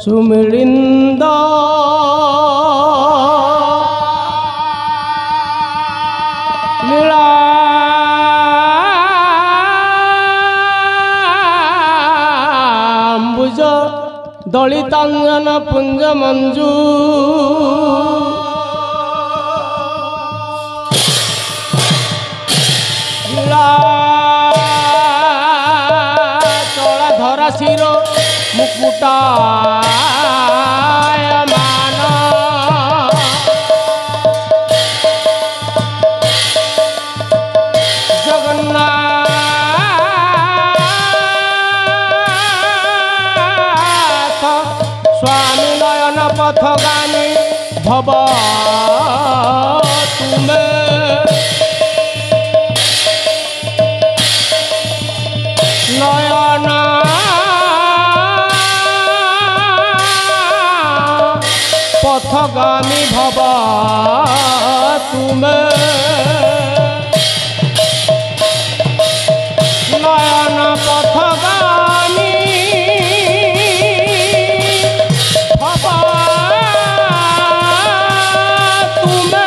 सुमिलिंद लीलाम्बुज दलितांजन पुंज मंजू चला धरा शिर मुकुटायमान जगन्नाथ स्वामी नयन पथगामी भव तुमे नयन पथगामी भव तुमे नयन पथगामी भव तुमे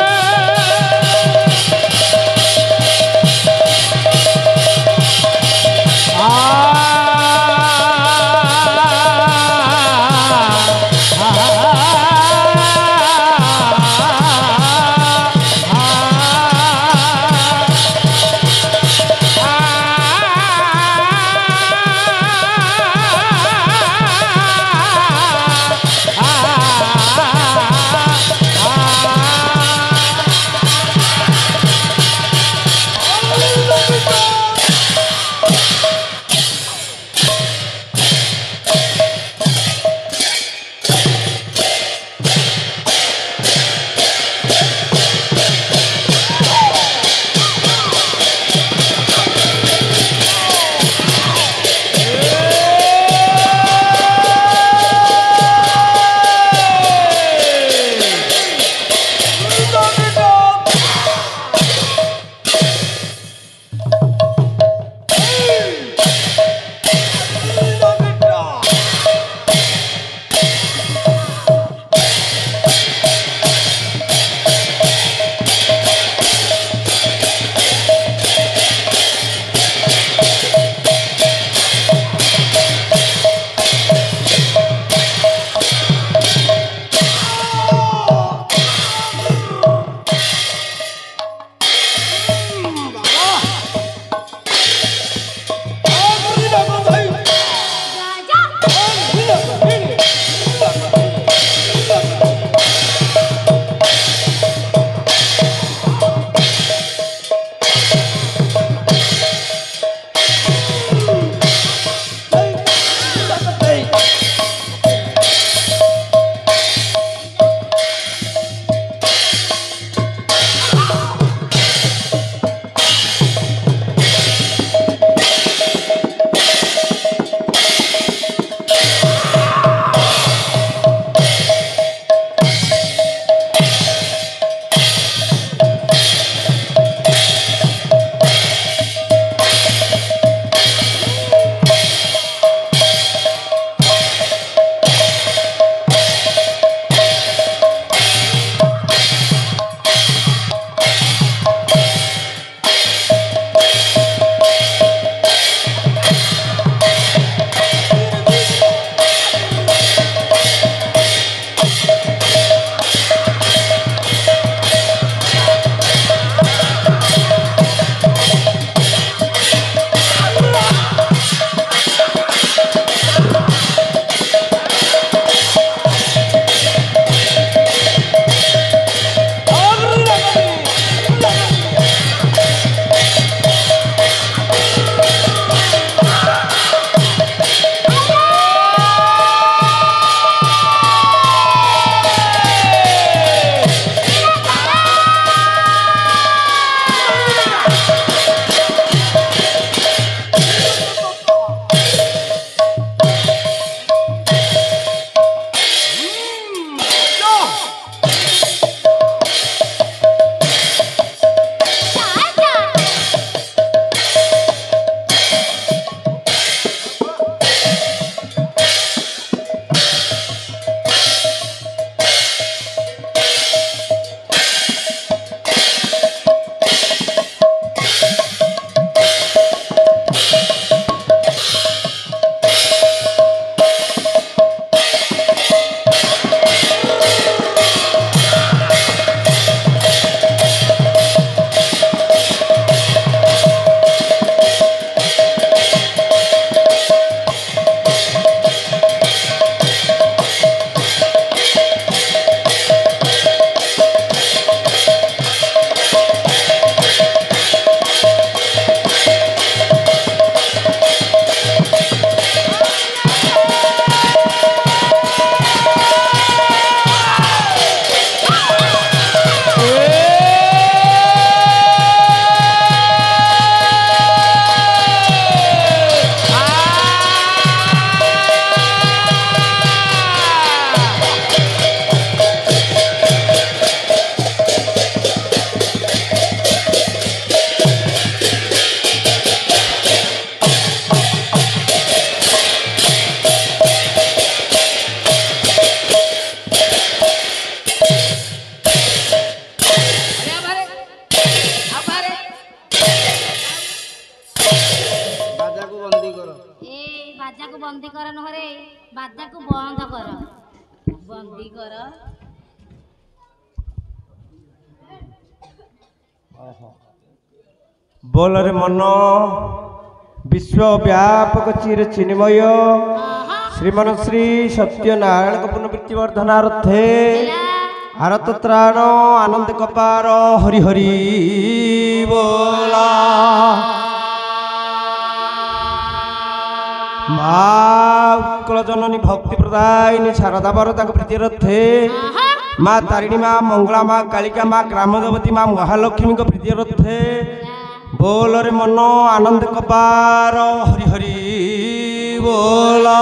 ବାଜାକୁ ବନ୍ଦ କର ବନ୍ଦୀ କର। ବୋଲରେ ମନ ବିଶ୍ୱବ୍ୟାପକ ଚିର ଚିନ୍ମୟ ଶ୍ରୀମନ ଶ୍ରୀ ସତ୍ୟନାରାୟଣଙ୍କ ପୁନଃବୃତ୍ତି ବର୍ଦ୍ଧନାର୍ଥେ ଭାରତ ତ୍ରାଣ ଆନନ୍ଦ କପାର ହରି ହରି ବୋଲା। ମା ଉତ୍କଳ ଜନନୀ ଭକ୍ତି ପ୍ରଦାୟିନୀ ଶାରଦା ବରଦାଙ୍କ ପ୍ରୀତିରଥେ ମା ତାରିଣୀ ମା ମଙ୍ଗଳା ମା କାଳିକା ମା ଗ୍ରାମ ଦେବତୀ ମା ମହାଲକ୍ଷ୍ମୀଙ୍କ ପ୍ରୀତିରଥେ ବୋଲରେ ମନ ଆନନ୍ଦ କପାର ହରି ହରି ବୋଲା।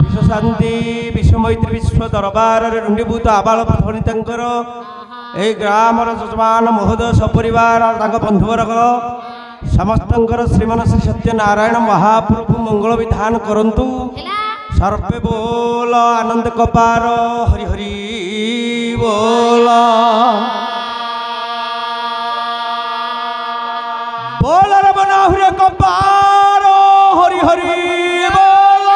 ବିଶ୍ୱ ଶାନ୍ତି ବିଶ୍ୱ ମୈତ୍ରୀ ବିଶ୍ୱ ଦରବାରରେ ରୁଣ୍ଡୀଭୂତ ଆବାଳ ପ୍ରଫଳିତାଙ୍କର ଏହି ଗ୍ରାମର ଯଜମାନ ମହୋଦୟ ସପରିବାର ତାଙ୍କ ବନ୍ଧୁବର୍ଗ ସମସ୍ତଙ୍କର ଶ୍ରୀମାନ ଶ୍ରୀ ସତ୍ୟନାରାୟଣ ମହାପ୍ରଭୁ ମଙ୍ଗଳ ବିଧାନ କରନ୍ତୁ। ସର୍ବେ ବୋଲ ଆନନ୍ଦ କପାର ହରି ହରି ବୋଲ। ବୋଲର ବନାହୁରେ କପାର ହରି ହରି ବୋଲ।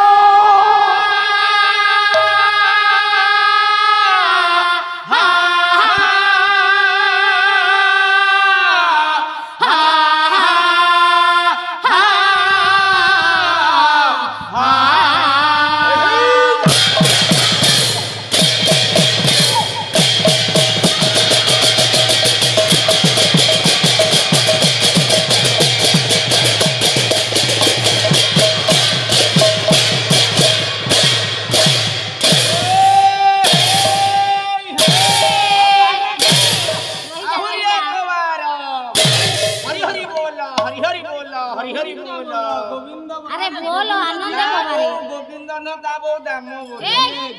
अरे बोलो आनंद कबारे गोविंद न दाबो दामो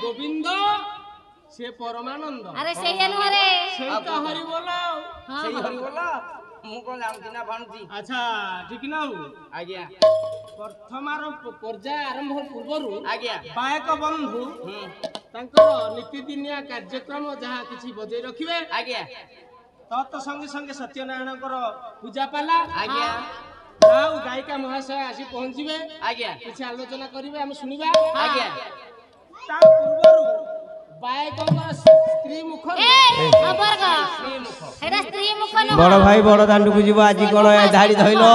गोविंद से परमानंद। अरे सही नु रे सेई तो हरि बोला सही हरि बोला मु को जानती ना भाणती। अच्छा ठीक ना हो आज्ञा प्रथमार पर्याय आरंभ पूर्वरु आज्ञा बायक बंधु तांकर नीतिदिनिया कार्यक्रम जहाँ किछि बजै रखिबे आज्ञा तत संगे संगे सत्यनारायणकर पूजा पाला आज्ञा गाऊ गायिका महाशय आसी पहुँचबे आज्ञा किछि आलोचना करिवे हम सुनिबा आज्ञा ता पूर्वरु बायकंकर स्त्री मुख खबर का एटा स्त्री मुख न बड़ भाई बड़ दांडू को जीव आज कोन धाड़ी धइलो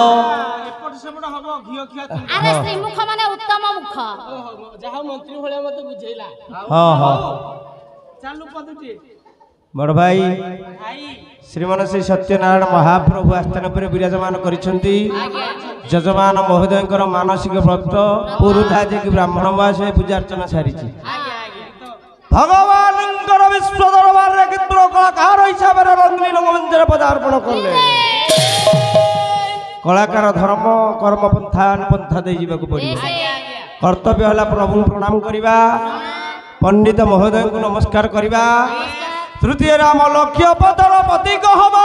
एपट सेपट हबो घियो खिया। अरे स्त्री मुख माने उत्तम मुख जहा मंत्री भले मते बुझैला। हां हां चालू पदुटी बड़ भाई भाई श्रीमान श्री सत्यनारायण महाप्रभु आस्थान पर विराजमान करिसेंती जजमान महोदयंकर मानसिक व्रत पुरुधा जे कि ब्राह्मण महाशय पूजा अर्चना सारिछि भगवानंकर विश्व दरबार रे कितरो कलाकार हिसाब रे रंगलीन मंदिर पदार्पण करले कलाकार धर्म कर्म पंथा दे जीवा को पड़िबो कर्तव्य हला प्रभु प्रणाम करिबा पंडित महोदय को नमस्कार करिबा तृतीय राम लक्ष्य पदर प्रतीक हवा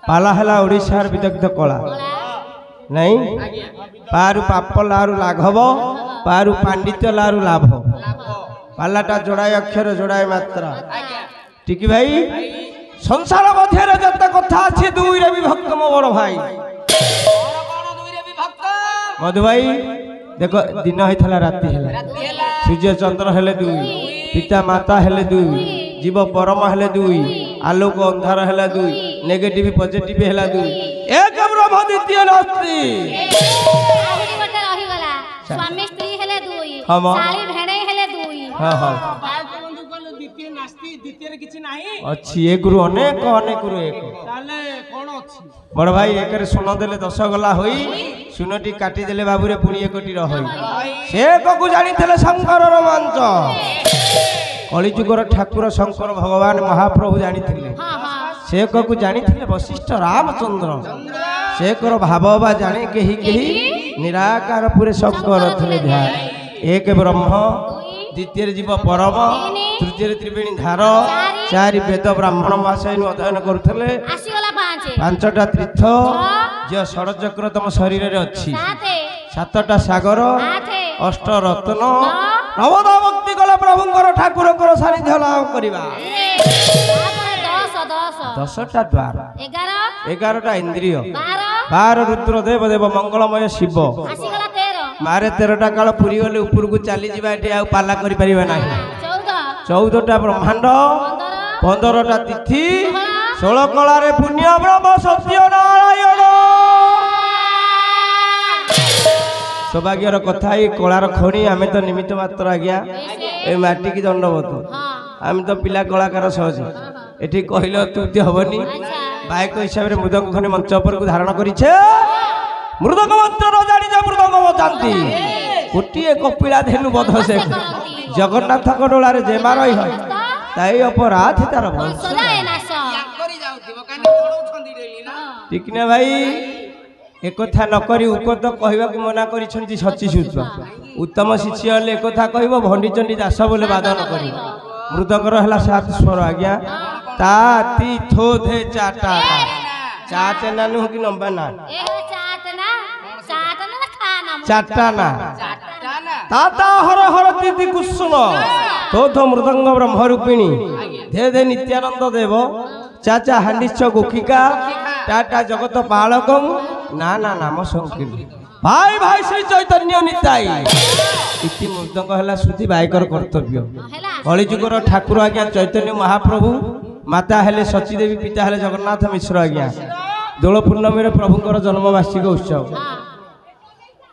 पाला हला ओडिशार विदग्ध कला नहीं पारु पाप लारु लाघव पारु पांडित्य लारु लाभ पालाटा जोड़ाए अक्षर जोड़ाए मात्रा टिकी भाई संसार मध्य जत कथा अच्छे दुई रे विभक्त मो बड़ भाई मधु भाई देखो दिन होता राति सूर्य चंद्र हेले दुई पिता माता हेले दुई जीव परम हेले दुई आलोक अंधार हेला दुई नेगेटिव पॉजिटिव हेला दुई एक ब्रह्म द्वितीय नास्ति आहुरी गोटे रही गला स्वामी स्त्री हेले दुई साली भेणे हेले दुई हां हां बायक बंधु कहले द्वितीय नास्ति द्वितीय रे किछि नाही अच्छी एक गुरु अनेक अनेक गुरु एक ताले कोन अछि बड़ भाई एक सुन देले 10 गला होई सुनटी काटी देले बाबू रे पुणी एकटी रही से को जानी थे शंकर रोमांच कलिजुगर ठाकुर शंकर भगवान महाप्रभु जानी थे से को जानी थे वशिष्ठ रामचंद्र से कर भाव बा जाने कही कही निराकार पूरे शंकर थे ध्यान एक ब्रह्म द्वितीय जीव परम तृतीय त्रिवेणी धार चारि वेद ब्राह्मण भाषा अध्ययन करुले पांचटा तीर्थ जो षडचक्र तम शरीर रे अच्छी सातटा सागर अष्ट रत्न नवदा भक्ति कला प्रभुंकर ठाकुरकर सानिध्य लाभ करवा 10टा द्वार 11টা ଇନ୍ଦ୍ରିୟ 12 12 ରୁଦ୍ର ଦେବ ଦେବ ମଙ୍ଗଳମୟ ଶିବ ଆସିଗଲା 13 ମାରେ 13ଟା କାଳ ପୁରୀ ଗଲେ ଉପରକୁ ଚାଲିଯିବା ଏଠି ଆଉ ପାଲା କରିପାରିବା ନାହିଁ 14 14ଟା ବ୍ରହ୍ମାଣ୍ଡ 15 15ଟା ତିଥି 16 କଳାରେ ପୁଣ୍ୟ ବ୍ରହ୍ମ ସତ୍ୟ ନାରାୟଣ ସୌଭାଗ୍ୟର କଥା ଏଇ କଳାର ଖଣି ଆମେ ତ ନିମିତ୍ତ ମାତ୍ର ଆଜ୍ଞା ଏ ମାଟିକି ଦଣ୍ଡବତ ଆମେ ତ ପିଲା କଳାକାର ସହଜ ଏଠି କହିଲେ ଅତ୍ୟୁକ୍ତି ହବନି ବାୟକ ହିସାବରେ ମୃଦଙ୍ଗ ଖଣି ମଞ୍ଚ ଉପରକୁ ଧାରଣ କରିଛେ ମୃଦଙ୍ଗ ମନ୍ତ୍ର ନ ଜାଣିଛ ମୃଦଙ୍ଗ ବଜାନ୍ତି ଗୋଟିଏ କପିଳା ଧେନୁ ବଧ ସେ ଜଗନ୍ନାଥଙ୍କ ଡୋଳାରେ ଯେମା ରହି হয় তাই অপরাধ তার বংশ ঠিক না ভাই একথা নকরি উকত কহিবাকু মনা করিছন্তি সচিসূত্র উত্তম শিষ্য হলে একথা কহিব ভণ্ডিচণ্ডী দাস বলে বাদন করিব মৃদঙ্গর হলা 7 স্বর আজ্ঞা তা তি থো ধে চাটা চাটে না নু কি লম্বা না চাটা না তাতা হর হর তিতি কুসুম তোথ মৃদঙ্গ ব্রহ্মরূপিণী ধে ধে নিত্যানন্দ দেব চাচা হান্ডিশ্চ গোখিকা টাটা জগত পালকম না না নাম সংকীর্ণ ভাই ভাই শ্রী চৈতন্য নিতাই ইতি মৃদঙ্গ হেলা শ্রুতি বায়কর কর্তব্য কলিযুগর ঠাকুর আজ্ঞা চৈতন্য মহাপ্রভু মাতা হেলে সচীদেবী পিতা হেলে জগন্নাথ মিশ্র আজ্ঞা দোল পূর্ণমীর প্রভুঙ্কর জন্মবার্ষিক উৎসব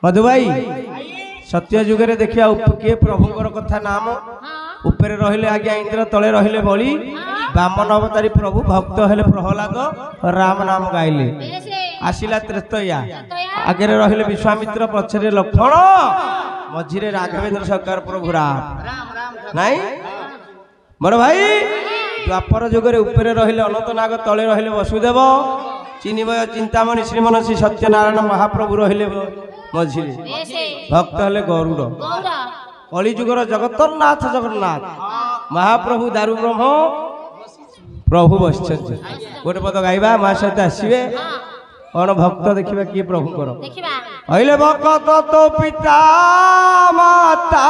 মধু ভাই সত্য যুগরে দেখিয়া কিଏ ପ୍ରଭୁଙ୍କର କଥା ନାମ ଉପରେ ରହିଲେ ଆଜ୍ଞା ଇନ୍ଦ୍ର ତଳେ ରହିଲେ ବଳି ବାମନ ଅବତାରୀ ପ୍ରଭୁ ଭକ୍ତ ହେଲେ ପ୍ରହ୍ଲାଦ ରାମ ନାମ ଗାଇଲେ ଆସିଲା ତ୍ରେତୟା ଆଗରେ ରହିଲେ ବିଶ୍ୱାମିତ୍ର ପଛରେ ଲକ୍ଷ୍ମଣ ମଝିରେ ରାଘବେନ୍ଦ୍ର ସରକାର ପ୍ରଭୁ ରାମ ନାଇଁ ମୋର ଭାଇ ଦ୍ୱାପର ଯୁଗରେ ଉପରେ ରହିଲେ ଅନନ୍ତ ନାଗ ତଳେ ରହିଲେ ବସୁଦେବ ଚିନିବୟ ଚିନ୍ତାମଣି ଶ୍ରୀମନସୀ ସତ୍ୟନାରାୟଣ ମହାପ୍ରଭୁ ରହିଲେ ମଝିରେ ଭକ୍ତ ହେଲେ ଗରୁଡ଼ କଳିଯୁଗର ଜଗତରନାଥ ଜଗନ୍ନାଥ ମହାପ୍ରଭୁ ଦାରୁ ବ୍ରହ୍ମ ପ୍ରଭୁ ବସିଛନ୍ତି ଗୋଟେ ପଦ ଗାଇବା ମା ସହିତ ଆସିବେ କଣ ଭକ୍ତ ଦେଖିବା କିଏ ପ୍ରଭୁଙ୍କର କହିଲେ ଭକ୍ତ ତୋ ପିତା ମାତା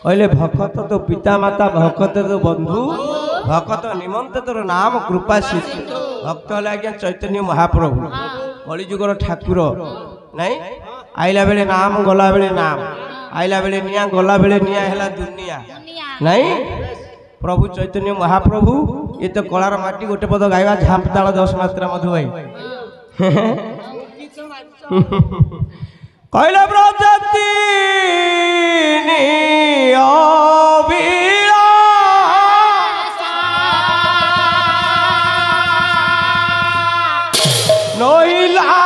कहले भक्त तो पिता माता भक्त तो बंधु भक्त निमंत तोर नाम कृपा सिद्धि भक्त है आज्ञा चैतन्य महाप्रभु कलिजुगर ठाकुर नहीं आइला बेले नाम गला बेले नाम आइला बेले निया गला बेले निया है दुनिया नहीं प्रभु चैतन्य महाप्रभु ये तो कलार माटी गोटे पद गाइबा झापताल 10 मात्रा मधु भाई कहले ब्रजती नहिला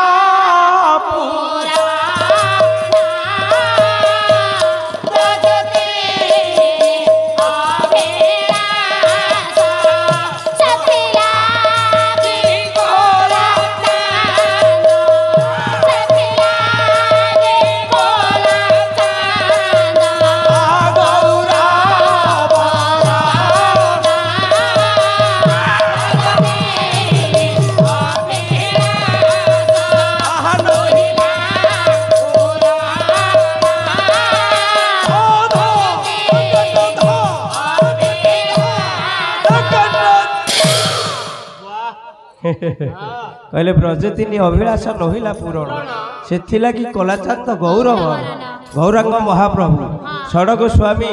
कहले ब्रजतिनी अभिलाष नहिला पूरण से कलाचांद गौरव गौरांग महाप्रभु षडग स्वामी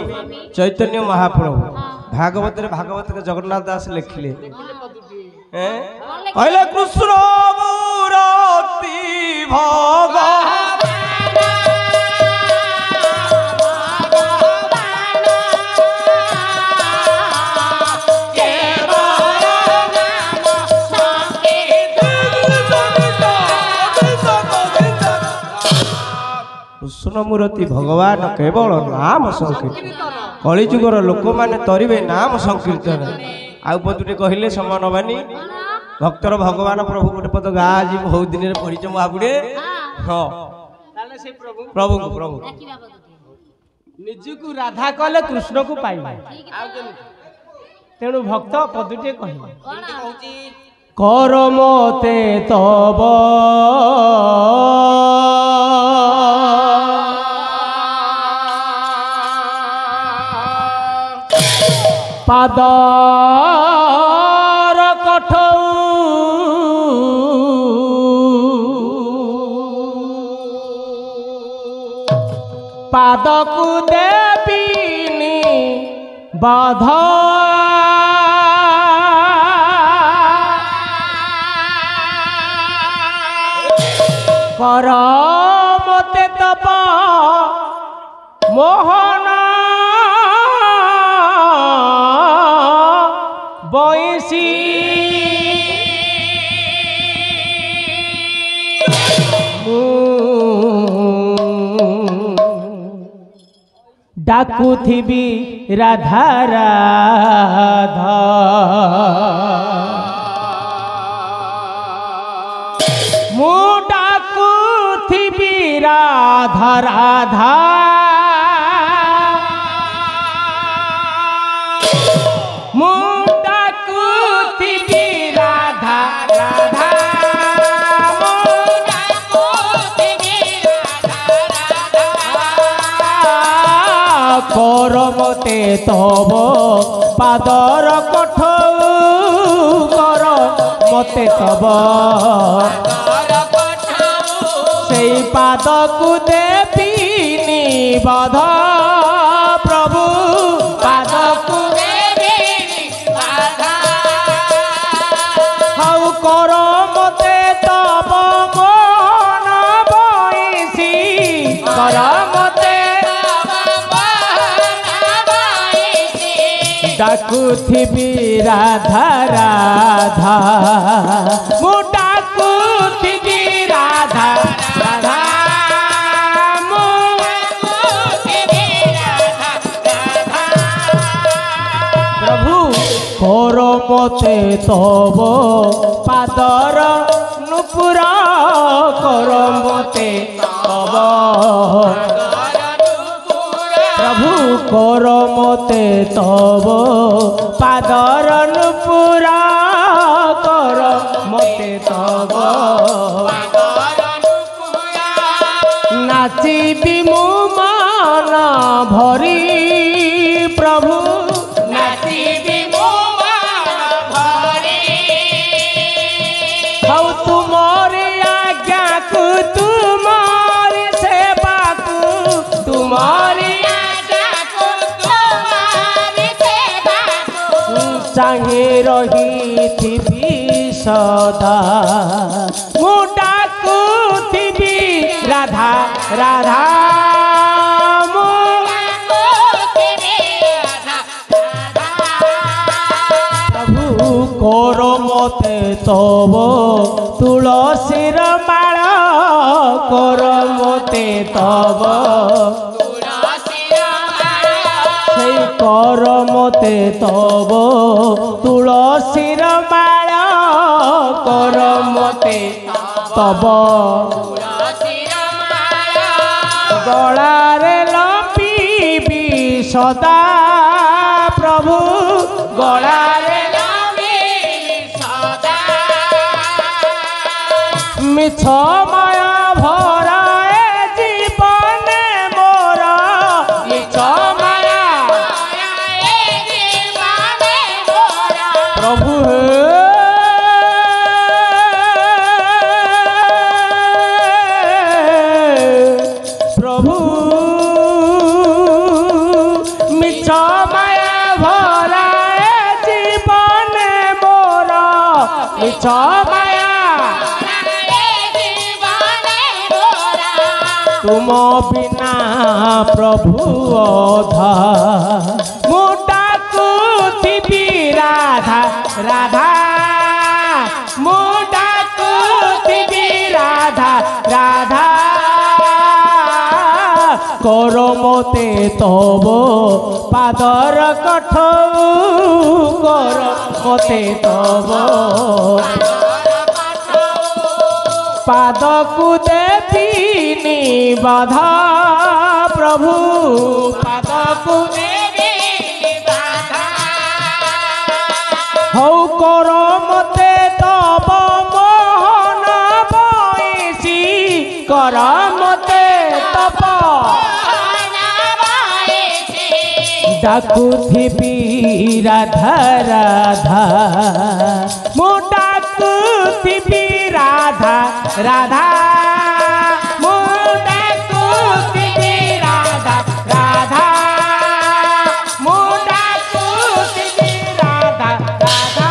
चैतन्य महाप्रभु भागवत भागवत के जगन्नाथ दास लिखिले कहले कृष्ण मूर्ति भगवान कृष्ण मूर्ति भगवान केवल नाम संकीर्तन कलिजुगर लोक मैंने तरीबे नाम संकीर्तन आउ पदुटे कहले समय नबानी भक्तर भगवान प्रभु गोटे पद गा आज बहुत दिन पढ़ी महापुड़े हाँ प्रभु प्रभु निजକୁ राधा कले कृष्ण को पाइबा तेणु भक्त पदुटे कहले कर मते तब पादर कठ पादकु देविनी बाध कर मते तब मोहन बयसी डाकुथिबी राधा राधा मु डाकुथिबी राधा राधा मु डाकुथिबी राधा राधा कर मते तब पादर कठ कर मते तब से पाद को देविनी बाध प्रभु पाद को हऊ कर मते तब मन बयसी कर मते डाकुथिबी राधा राधा मु डाकुथिबी राधा राधा मु डाकुथिबी राधा राधा प्रभु कर मते तब पादर नुपुरा कर मते तब प्रभु कर मते तब पादर नुपुरा कर मते तब नाचिबी मु मान भरी प्रभु नाचिबी मु मान भरी हऊ तुमरी आज्ञा को तुमरी सेवा को तुमरी चाहे रही सदा मु डाकुथिबी राधा राधा मु प्रभु कर मते तब तुलसीर माळ कर मते तब कर मते तब तुलसीर माळ कर मते तब गलारे लपीबी सदा प्रभु गलारे लपीबी सदा मिछ माया भरा ए जीवने मोर मिछ प्रभु प्रभु मिछ माया भरा जीवन मोर मिछ माया तुम बिना प्रभु अधा मु डाकुथिबी राधा राधा मु डाकुथिबी राधा राधा মতে তব পাদর কঠ কর মতে তব পাদকু দেবিনি বাধা প্রভু পাদকু হৌ কর মতে তব মোহন বৈশি কর মতে তপ ডাকুথিবি রাধা রাধা মু ডাকুথিবি রাধা রাধা মু ডাকুথিবি রাধা রাধা মু ডাকুথিবি রাধা রাধা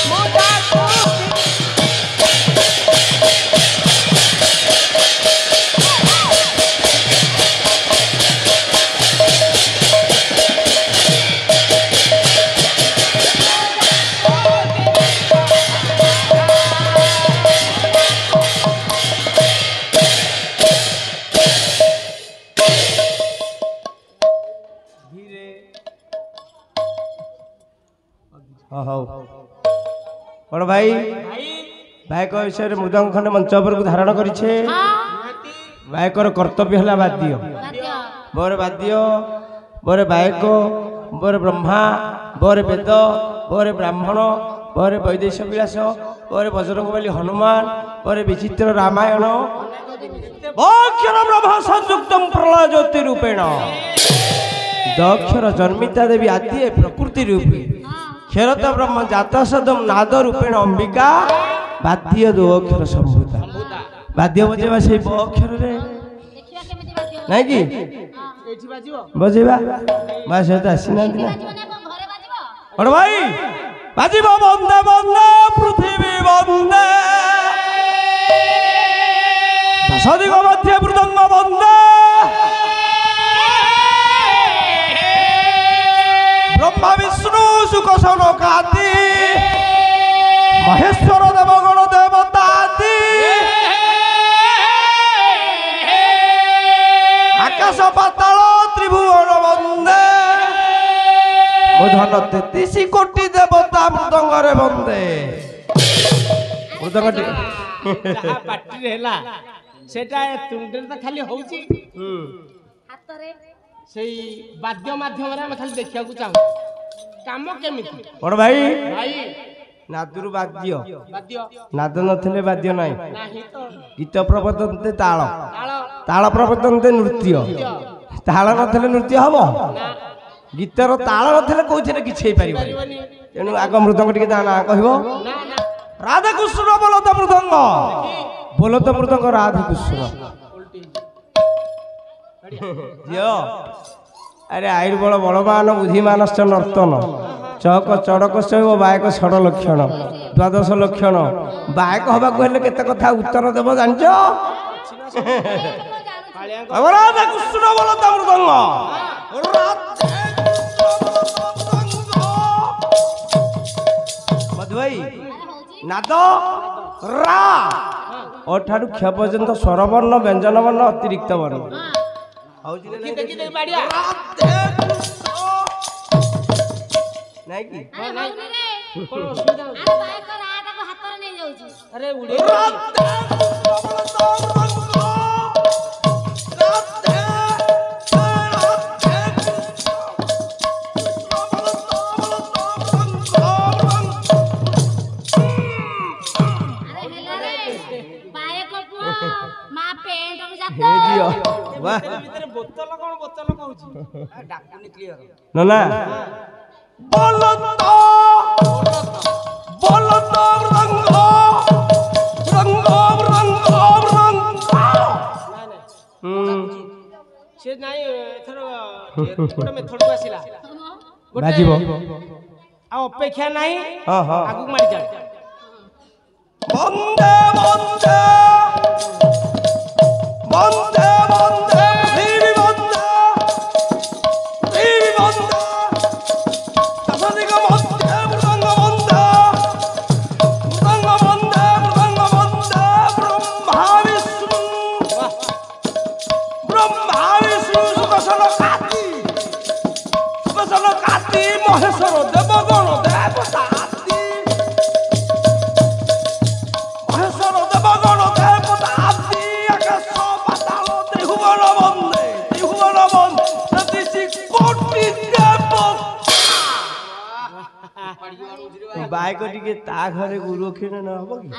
মু ডাকুথিবি ହଉ ବଡ଼ ଭାଇ ଭାଇଙ୍କ ବିଷୟରେ ମୃଦଙ୍ଗ ଖଣ୍ଡେ ମଞ୍ଚ ଉପରକୁ ଧାରଣ କରିଛେ ଭାଇଙ୍କର କର୍ତ୍ତବ୍ୟ ହେଲା ବାଦ୍ୟ ବୋରେ ବାଦ୍ୟ ବୋରେ ବାୟକ ବୋରେ ବ୍ରହ୍ମା ବୋରେ ବେଦ ବୋରେ ବ୍ରାହ୍ମଣ ବୋରେ ବୈଦେଶ ବିଳାସ ବୋରେ ବଜରଙ୍ଗବଲି ହନୁମାନ ବୋରେ ବିଚିତ୍ର ରାମାୟଣ ଅକ୍ଷର ବ୍ରହ୍ମ ସଂଯୁକ୍ତ ପ୍ରଳୟ ଜ୍ୟୋତି ରୂପେଣ ଦକ୍ଷର ଜନ୍ମିତା ଦେବୀ ଆଦି ପ୍ରକୃତି ରୂପେ क्षरत ब्रह्म जात सदम नाद रूपेण अंबिका बाद्य दो अक्षर संभूता बाद्य बजेबा से अक्षर रे नहीं कि बजेबा बा से तो आसी ना और भाई बाजिबा वंदे वंदे पृथ्वी वंदे दशदिग मध्य मृदंग वंदे ब्रह्मा विष्णु सुख सनकादि महेश्वर देवगण देवतादि आकाश पाताल त्रिभुवन वंदे धन 33 कोटि देवता मृदंगरे वंदे मृदंग पार्टी हेला सेटा तुंडे तो खाली होउची हातरे सेई वाद्य माध्यम रे हम खाली देखिया को चाहू काम केमिति बड़ भाई भाई नादुरु वाद्य वाद्य नाद नथिले वाद्य नाही नाही तो गीत प्रबोधनते ताल ताल ताल प्रबोधनते नृत्य ताल नथिले नृत्य हबो गीतर ताल नथिले कोइथिले किछ हेई परिबो तेनु आग मृदंग टिके दाना कहबो ना ना राधा कृष्ण बोलत मृदंग बोलत मृदंग राधा कृष्ण जियो अरे आयुर्बल बलमान बुद्धिमानश्च नर्तन चक चड़क शैव बायक षड लक्षण द्वादश लक्षण बायक हवा हेले केते कथा उत्तर देव जानछ राधा कृष्ण बोलत मृदंग मधु भाई नाद रा अठारु क्ष पर्यंत स्वरवर्ण व्यंजन वर्ण अतिरिक्त वर्ण देखि देखि दे बाडिया नहीं की नहीं कोन असुविधा अरे बाइक को रात को हाथ नहीं जाउची अरे उड़े मां पेंट में जाता हे जियो वाह भीतर बोतल कहूची डाकुनी क्लियर नना बोलत रंग से नाही एथर गोटे मेथड को आसिला बाजिबो आ अपेक्षा नाही हां हां आगु मारी जा वंदे वंदे वंदे वंदे देवी वंदे दशदिग मध्य मृदंग वंदे ब्रह्मा विष्णु କାତି ମହେଶ୍ୱର ଦେବଗଣ ଦେବତା ଆଦି ମହେଶ୍ୱର ଦେବଗଣ ଦେବତା ଆଦି ଆକାଶ ପାତାଳ ତ୍ରିଭୁବନ ବନ୍ଦେ କୋଟି ବାଇକ ଟିକେ ତା ଘରେ ଗୁରୁ କ୍ଷୀର ନ ହବ କି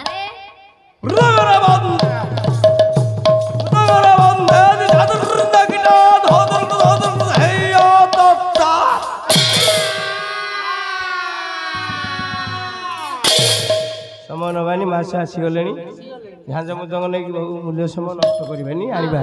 ସମୟ ନବାନି ମାସ ଆସିଗଲେଣି ଝାଞ୍ଜ ମୁଜଙ୍ଗ ନେଇକି ବହୁ ମୂଲ୍ୟ ସମୟ ନଷ୍ଟ କରିବାନି ଆଣିବା